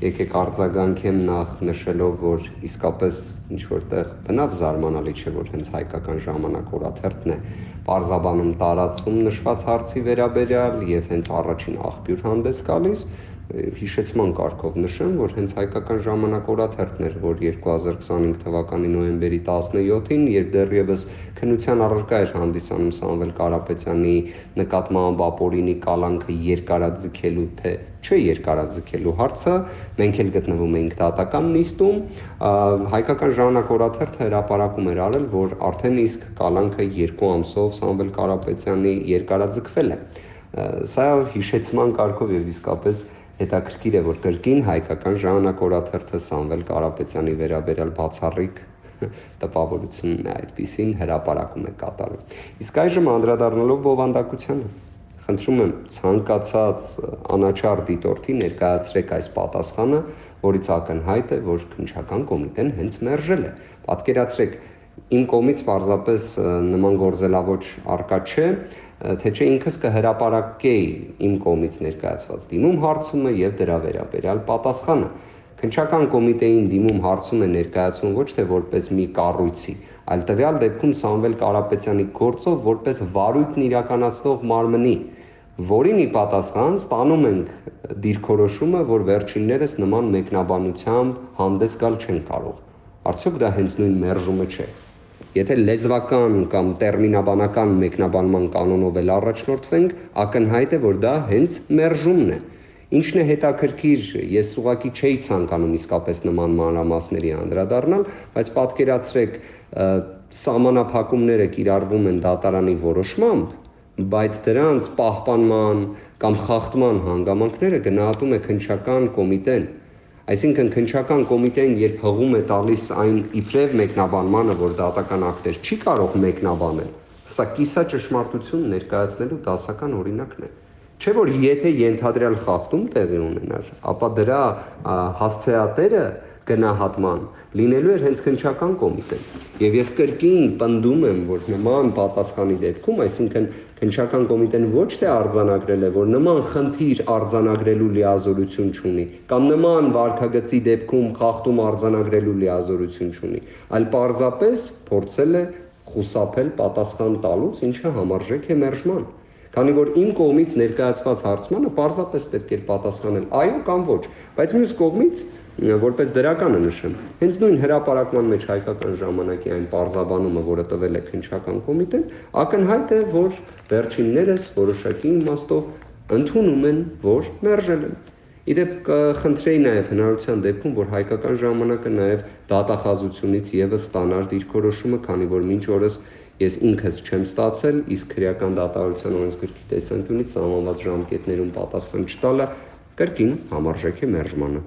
եկեք արձագանքեմ նախ նշելով, որ իսկապես ինչ-որտեղ բնավ զարմանալի չէ, որ հենց Հայկական ժամանակ օրաթերթն է պարզաբանում տարածում նշված հարցի վերաբերյալ եւ հենց առաջին աղբյուր հանդես գալիս, հիշեցման կարգով նշեմ, որ հենց Հայկական ժամանակ օրաթերթն էր, որ 2025 թվականի նոյեմբերի 17-ին, երբ դեռևս քննության առարկա էր հանդիսանում Սամվել Կարապետյանի նկատմամբ ապօրինի կալանքը երկարաձգելու թե չէ երկարաձգելու հարցը, մենք էլ գտնվում էինք դատական նիստում, Հայկական ժամանակ օրաթերթը հրապարակում էր արել, որ արդեն իսկ կալանքը 2 ամսով Սամվել Կարապետյանի երկարաձգվել է։ Սա հիշեցման կարգով եւ իսկապես հետաքրքիր է, որ կրկին Հայկական ժամանակ օրաթերթը Սամվել Կարապետյանի վերաբերյալ բացառիկ տպավորությունն է այդպիսին հրապարակում է կատարում։ Իսկ այժմ անդրադառնալով բովանդակությանը, խնդրում եմ ցանկացած անաչառ դիտորդի ներկայացրեք այս պատասխանը, որից ակնհայտ է, որ քննչական կոմիտեն հենց մերժել է։ Պատկերացրեք, իմ կողմից պարզապես նման գործելավոճ արկա չէ, թե չէ ինքս կհրապարակեի իմ կողմից ներկայացված դիմում հարցումը եւ դրա վերաբերյալ պատասխանը։ Քննչական կոմիտեին դիմում հարցում է ներկայացվում ոչ թե որպես մի կառույցի, այլ տվյալ դեպքում Սամվել Կարապետյանի գործով որպես վարույթն իրականացնող մարմնի, որին ի պատասխան ստանում ենք դիրքորոշումը, որ վերջիններս նման մեկնաբանությամբ հանդես գալ չեն կարող։ Արդյոք դա հենց նույն մերժումը չէ։ Եթե լեզվական կամ տերմինաբանական մեկնաբանման կանոնով էլ առաջնորդվենք, ակնհայտ է, որ դա հենց մերժումն է։ Ինչն է հետաքրքիր, ես ուղղակի չէի ցանկանում իսկապես նման մանրամասների անդրադառնալ, բայց պատկերացրեք, սահմանափակումները կիրառվում են դատարանի որոշմամբ, բայց դրանց պահպանման կամ խախտման հանգամանքները գնահատում է քննչական կոմիտեն։ Այսինքն քննչական կոմիտեն երբ հղում է տալիս այն իբրև մեկնաբանմանը, որ դատական ակտեր չի կարող մեկնաբանել, սա կիսա ճշմարտություն ներկայացնելու դասական օրինակն է։ Չէ՞ որ եթե ենթադրյալ խախտում տեղի ունենար, ապա դրա հասցեատերը գնահատման լինելու էր հենց քննչական կոմիտեն։ Եվ ես կրկին պնդում եմ, որ նման պատասխանի դեպքում, այսինքն քննչական կոմիտեն ոչ թե արձանագրել է, որ նման խնդիր արձանագրելու լիազորություն չունի, կամ նման վարքագծի դեպքում խախտում արձանագրելու լիազորություն չունի, այլ պարզապես փորձել է խուսափել պատասխան տալուց, ինչը համարժեք է մերժման։ Քանի որ իմ կողմից ներկայացված հարցմանը պարզապես պետք էր պատասխանել այո կամ ոչ, բայց մյուս կողմից որպես դրականը նշեմ, հենց նույն հրապարակման մեջ Հայկական ժամանակի այն պարզաբանումը, որը տվել է քննչական կոմիտեն, ակնհայտ է, որ վերջիններս որոշակի իմաստով ընդունում են, որ մերժել են։ Իդեպ կխնդրեի նաև հնարավորության դեպքում, որ Հայկական ժամանակը նաև դատախազությունից եւս ստանար դիրքորոշումը, քանի որ մինչ օրս ես ինքս չեմ ստացել, իսկ քրեական դատավարության օրենսգրքի տեսանկյունից սահմանված ժամկետներում պատասխան չտալը կրկին համարժեք է մերժմանը։